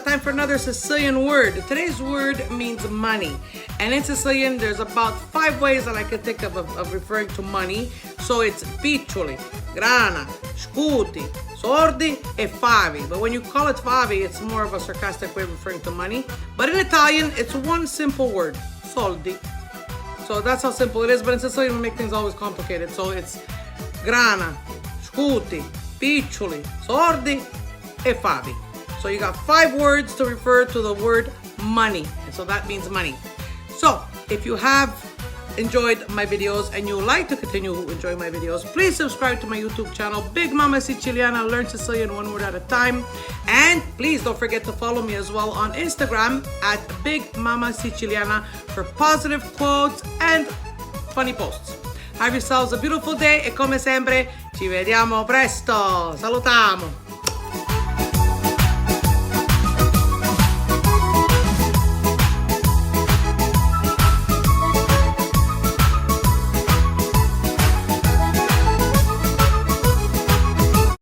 time for another Sicilian word. Today's word means money. And in Sicilian, there's about 5 ways that I can think of referring to money. So it's Picciuli, grana, scuti, sordi, and favi. But when you call it favi, it's more of a sarcastic way of referring to money. But in Italian, it's one simple word, soldi. So that's how simple it is. But in Sicilian, we make things always complicated. So it's grana, scuti, Picciuli, sordi, e favi. So you got 5 words to refer to the word money. And so that means money. So if you have enjoyed my videos and you would like to continue enjoying my videos, please subscribe to my YouTube channel, Big Mama Siciliana, learn Sicilian one word at a time. And please don't forget to follow me as well on Instagram at Big Mama Siciliana for positive quotes and funny posts. Have yourselves a beautiful day e come sempre ci vediamo presto. Salutamu.